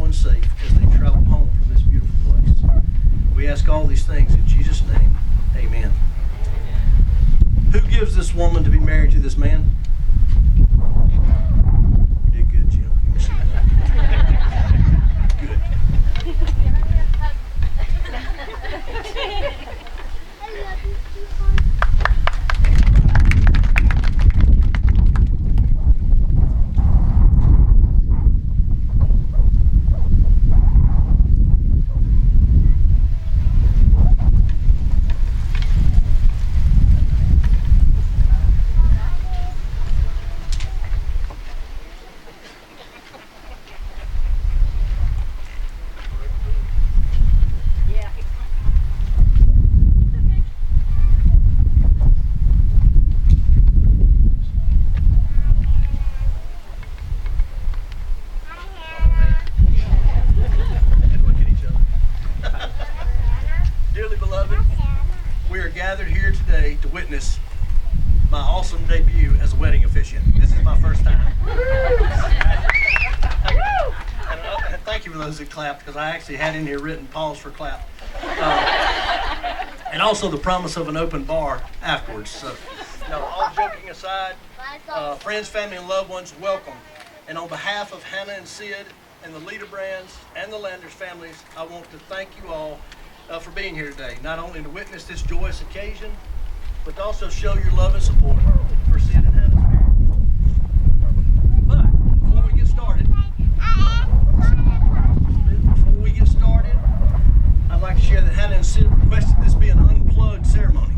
everyone safe as they travel home from this beautiful place. We ask all these things in Jesus' name. Amen. Who gives this woman to be married to this man? You did good, Jim. Good. Dearly beloved, we are gathered here today to witness my awesome debut as a wedding officiant. This is my first time. And thank you for those that clapped, because I actually had in here written pause for clap. And also the promise of an open bar afterwards. So, no, all joking aside, friends, family, and loved ones, welcome. And on behalf of Hannah and Sid and the Liederbrands and the Landers families, I want to thank you all for being here today, not only to witness this joyous occasion, but to also show your love and support for Sid and Hannah's marriage. But before we get started, I'd like to share that Hannah and Sid requested this be an unplugged ceremony.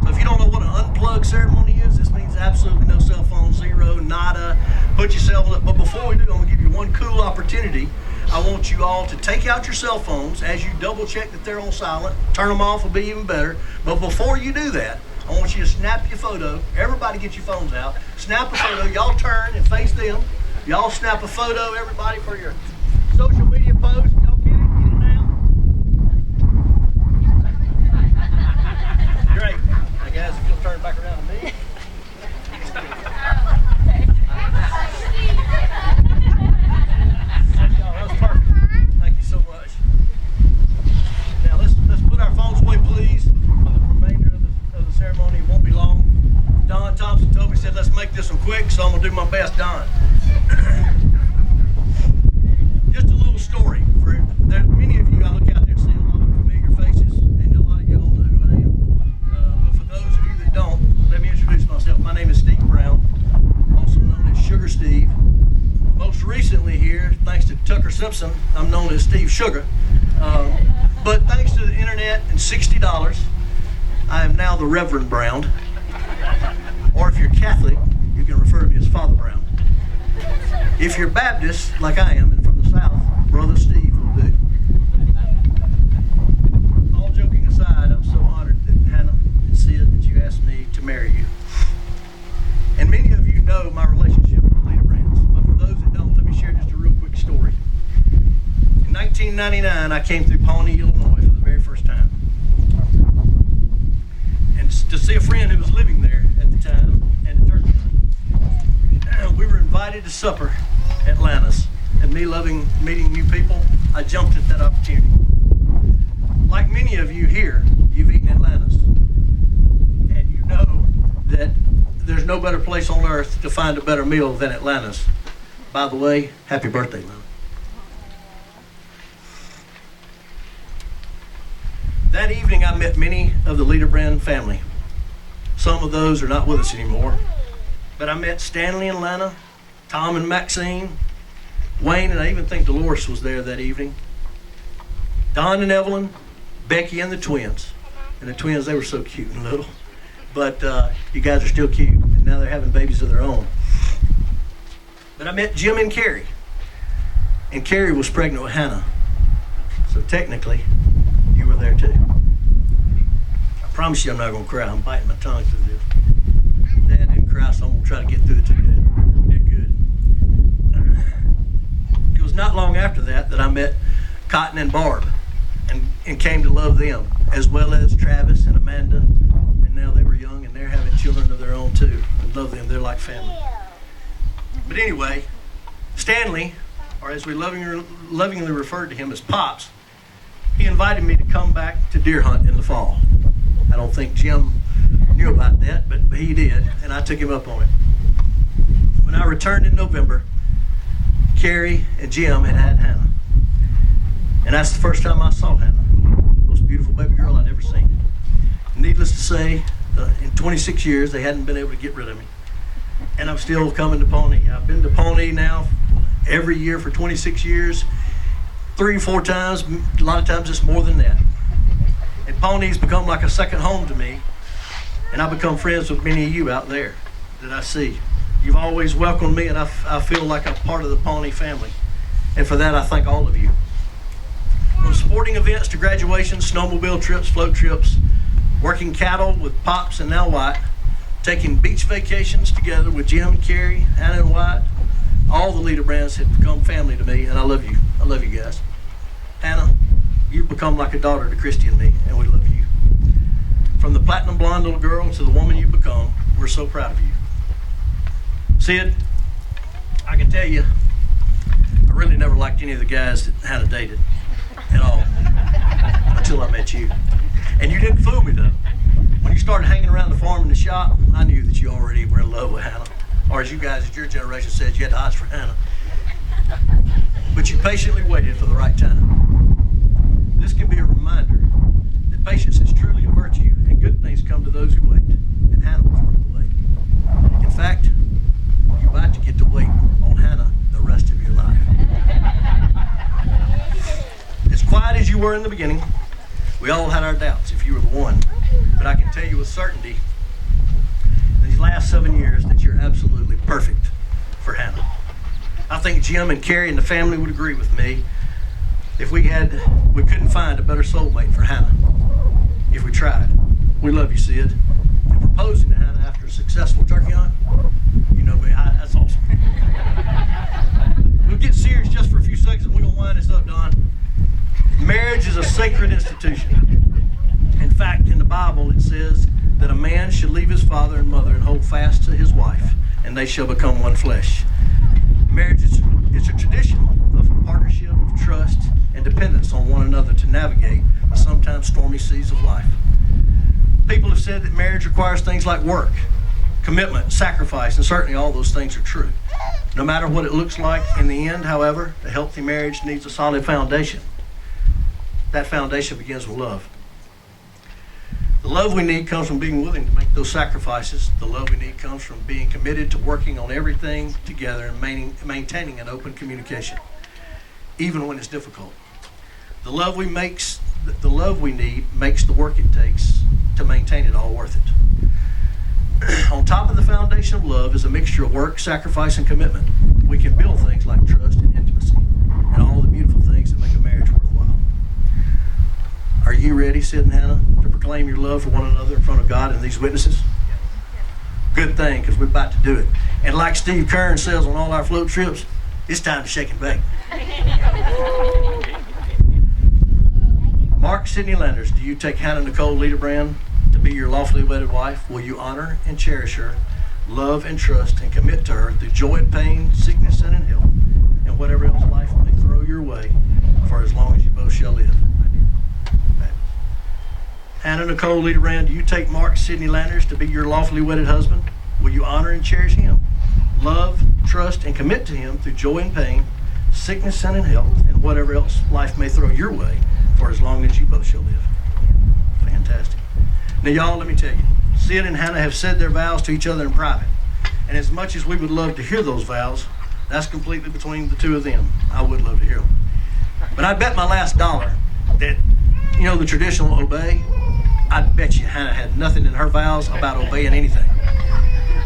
So if you don't know what an unplugged ceremony is, this means absolutely no cell phone, zero, nada. Put your cell phone. But before we do, I'm going to give you one cool opportunity. I want you all to take out your cell phones as you double check that they're on silent. Turn them off will be even better. But before you do that, I want you to snap your photo. Everybody get your phones out. Snap a photo. Y'all turn and face them. Y'all snap a photo, everybody, for your social media post. Y'all get it? Get it now? Great. Now guys, if you'll turn back around to me. Let's make this one quick, so I'm going to do my best, Don. Just a little story. Many of you, I look out there and see a lot of familiar faces, and a lot of you all know who I am. But for those of you that don't, let me introduce myself. My name is Steve Brown, also known as Sugar Steve. Most recently here, thanks to Tucker Simpson, I'm known as Steve Sugar. But thanks to the internet and $60, I am now the Reverend Brown. Or if you're Catholic, you can refer to me as Father Brown. If you're Baptist, like I am, and from the South, Brother Steve will do. All joking aside, I'm so honored that Hannah and Sid, that you asked me to marry you. And many of you know my relationship with the Liederbrands, but for those that don't, let me share just a real quick story. In 1999, I came through Pawnee, Illinois for the very first time. And to see a friend who was living there at the time and a turkey hunt. We were invited to supper at Lannis, and me loving meeting new people, I jumped at that opportunity. Like many of you here, you've eaten at Lannis, and you know that there's no better place on earth to find a better meal than at Lannis. By the way, happy birthday, Lana. That evening, I met many of the Liederbrand family. Some of those are not with us anymore. But I met Stanley and Lana, Tom and Maxine, Wayne, and I even think Dolores was there that evening. Don and Evelyn, Becky and the twins. And the twins, they were so cute and little. But you guys are still cute, and now they're having babies of their own. But I met Jim and Carrie. And Carrie was pregnant with Hannah. So technically, you were there too. I promise you I'm not going to cry. I'm biting my tongue through this. Dad didn't cry, so I'm going to try to get through it too, Dad. You did good. It was not long after that I met Cotton and Barb and came to love them, as well as Travis and Amanda. And now they were young and they're having children of their own too. I love them. They're like family. But anyway, Stanley or as we lovingly referred to him as Pops, he invited me to come back to deer hunt in the fall. I don't think Jim knew about that, but he did, and I took him up on it. When I returned in November, Carrie and Jim had Hannah. And that's the first time I saw Hannah, the most beautiful baby girl I'd ever seen. Needless to say, in 26 years, they hadn't been able to get rid of me. And I'm still coming to Pawnee. I've been to Pawnee now every year for 26 years, 3 or 4 times, a lot of times it's more than that. And Pawnee's become like a second home to me, and I've become friends with many of you out there that I see. You've always welcomed me, and I feel like I'm part of the Pawnee family. And for that, I thank all of you. From sporting events to graduations, snowmobile trips, float trips, working cattle with Pops and now White, taking beach vacations together with Jim and Carrie, Hannah and White, all the Leader Brands have become family to me, and I love you. I love you guys. Hannah, you've become like a daughter to Christy and me, and we love you. From the platinum blonde little girl to the woman you've become, we're so proud of you. Sid, I can tell you, I really never liked any of the guys that Hannah dated at all until I met you. And you didn't fool me though. When you started hanging around the farm and the shop, I knew that you already were in love with Hannah. Or as you guys at your generation said, you had the eyes for Hannah. But you patiently waited for the right time. This can be a reminder that patience is truly a virtue and good things come to those who wait. And Hannah was worth the wait. In fact, you're about to get to wait on Hannah the rest of your life. As quiet as you were in the beginning, we all had our doubts if you were the one. But I can tell you with certainty, these last 7 years, that you're absolutely perfect for Hannah. I think Jim and Carrie and the family would agree with me if we couldn't find a better soulmate for Hannah if we tried. We love you, Sid. And proposing to Hannah after a successful turkey hunt, you know me, that's awesome. We'll get serious just for a few seconds and we're gonna wind this up, Don. Marriage is a sacred institution. In fact, in the Bible it says that a man should leave his father and mother and hold fast to his wife, and they shall become one flesh. Marriage is a tradition of partnership, of trust, and dependence on one another to navigate the sometimes stormy seas of life. People have said that marriage requires things like work, commitment, sacrifice, and certainly all those things are true. No matter what it looks like in the end, however, a healthy marriage needs a solid foundation. That foundation begins with love. The love we need comes from being willing to make those sacrifices. The love we need comes from being committed to working on everything together and maintaining an open communication, even when it's difficult. The love we need makes the work it takes to maintain it all worth it. On top of the foundation of love is a mixture of work, sacrifice, and commitment. We can build things like trust and intimacy and all the beautiful things that make a marriage worthwhile. Are you ready, Sid and Hannah, to proclaim your love for one another in front of God and these witnesses? Good thing, because we're about to do it. And like Steve Kern says on all our float trips, it's time to shake and bake. Mark Sidney Landers, do you take Hannah Nicole Liederbrand to be your lawfully wedded wife? Will you honor and cherish her, love and trust, and commit to her through joy and pain, sickness and in health, and whatever else life may throw your way, for as long as you both shall live? Hannah Nicole Liederbrand, do you take Mark Sidney Landers to be your lawfully wedded husband? Will you honor and cherish him, love, trust, and commit to him through joy and pain, sickness and in health, and whatever else life may throw your way, for as long as you both shall live? Fantastic. Now, y'all, let me tell you, Sid and Hannah have said their vows to each other in private. And as much as we would love to hear those vows, that's completely between the two of them. I would love to hear them. But I bet my last dollar that, you know, the traditional obey, I bet you Hannah had nothing in her vows about obeying anything.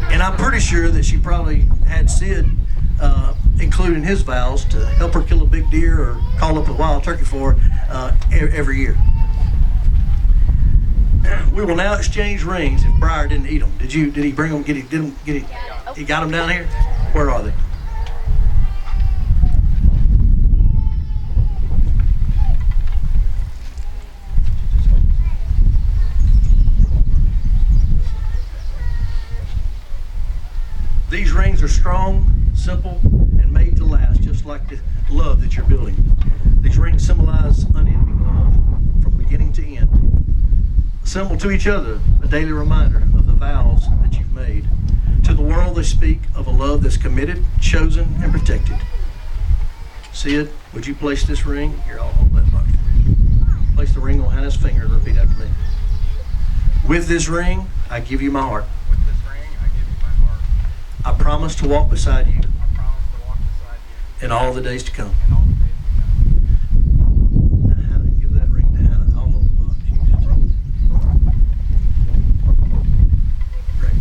And I'm pretty sure that she probably had Sid include in his vows to help her kill a big deer or call up a wild turkey for her every year. We will now exchange rings if Briar didn't eat them. Did he bring them? He got them down here? Where are they? These rings are strong, simple, and made to last, just like love that you're building. These rings symbolize unending love from beginning to end. Assemble to each other a daily reminder of the vows that you've made. To the world, they speak of a love that's committed, chosen, and protected. Sid, would you place this ring? Here, I'll hold that box for you. Place the ring on Hannah's finger and repeat after me. With this ring, I give you my heart. With this ring, I give you my heart. I promise to walk beside you I promise to walk beside you in all the days to come. in all the days to come. Now, Hannah, give that ring to Hannah. I'll hold the box. You just take it. Great.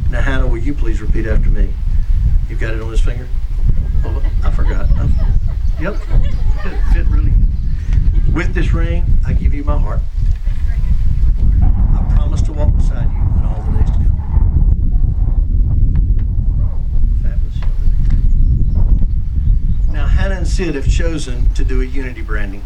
Now, Hannah, will you please repeat after me? You've got it on his finger? Oh, I forgot. Yep. Fit really good. With this ring, I give you my heart. I promise to walk beside you in all the days to come. Fabulous. Now, Hannah and Sid have chosen to do a unity branding.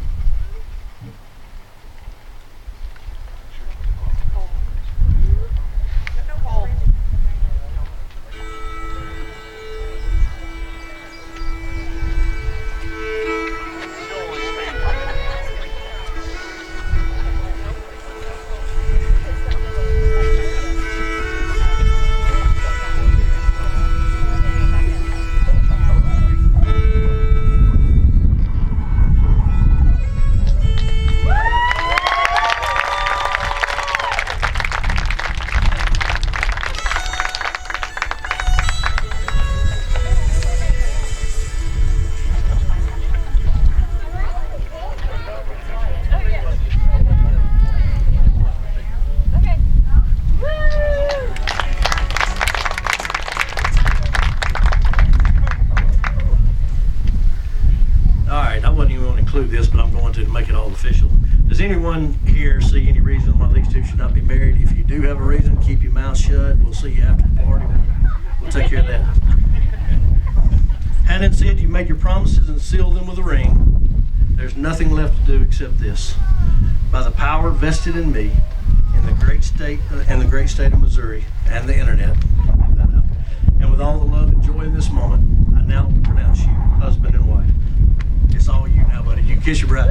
This, but I'm going to make it all official. Does anyone here see any reason why these two should not be married? If you do have a reason, keep your mouth shut. We'll see you after the party. We'll take care of that. Hannah and Sid, you made your promises and sealed them with a ring. There's nothing left to do except this. By the power vested in me, in the great state of Missouri, and the internet, and with all the love and joy in this moment, I now pronounce you husband and wife. It's all you now, buddy. You can kiss your bride.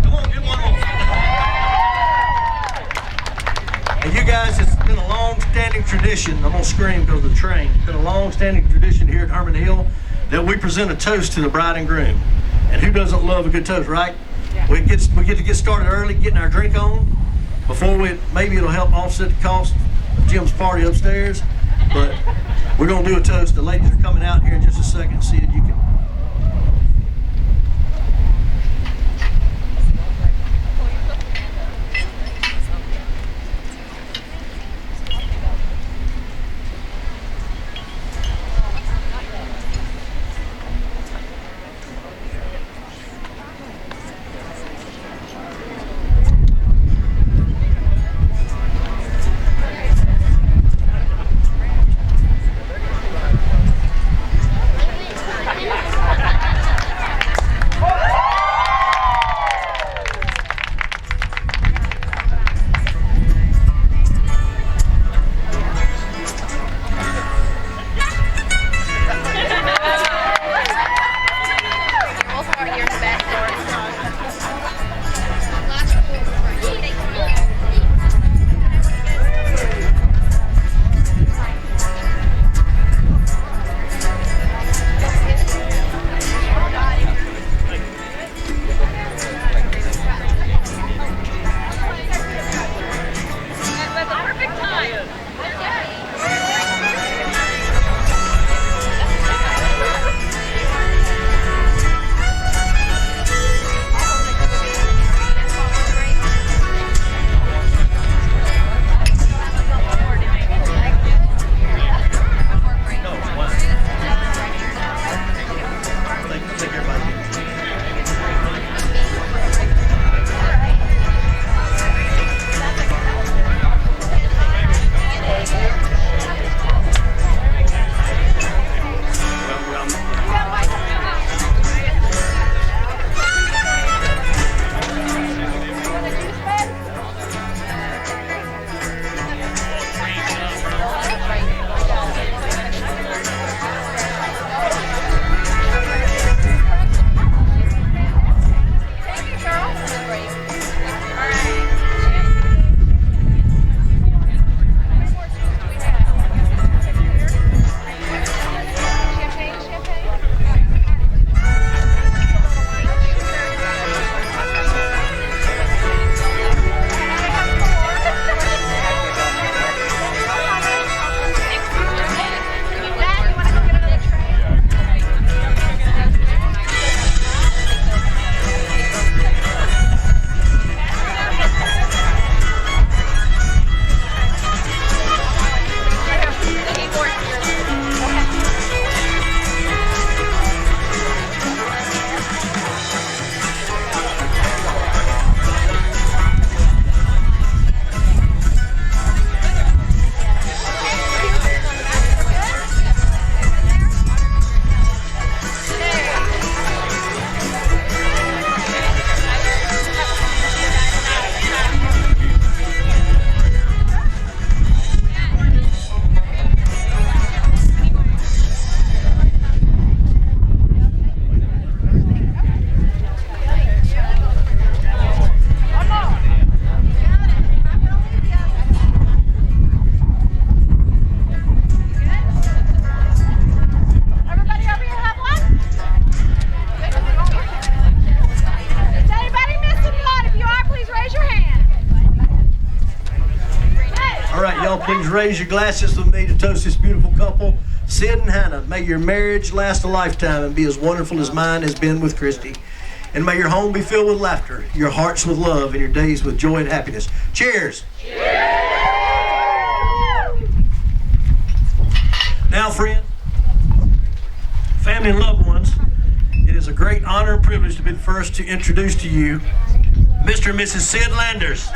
Come on, get one more. And you guys, it's been a long-standing tradition. I'm going to scream because of the train. It's been a long-standing tradition here at Herman Hill that we present a toast to the bride and groom. And who doesn't love a good toast, right? Yeah. We get to get started early, getting our drink on. Before maybe it'll help offset the cost of Jim's party upstairs, but we're going to do a toast. The ladies are coming out here in just a second. Sid, you can. please raise your glasses with me to toast this beautiful couple, Sid and Hannah. May your marriage last a lifetime and be as wonderful as mine has been with Christy. And may your home be filled with laughter, your hearts with love, and your days with joy and happiness. Cheers! Now, friends, family and loved ones, it is a great honor and privilege to be the first to introduce to you Mr. and Mrs. Sid Landers.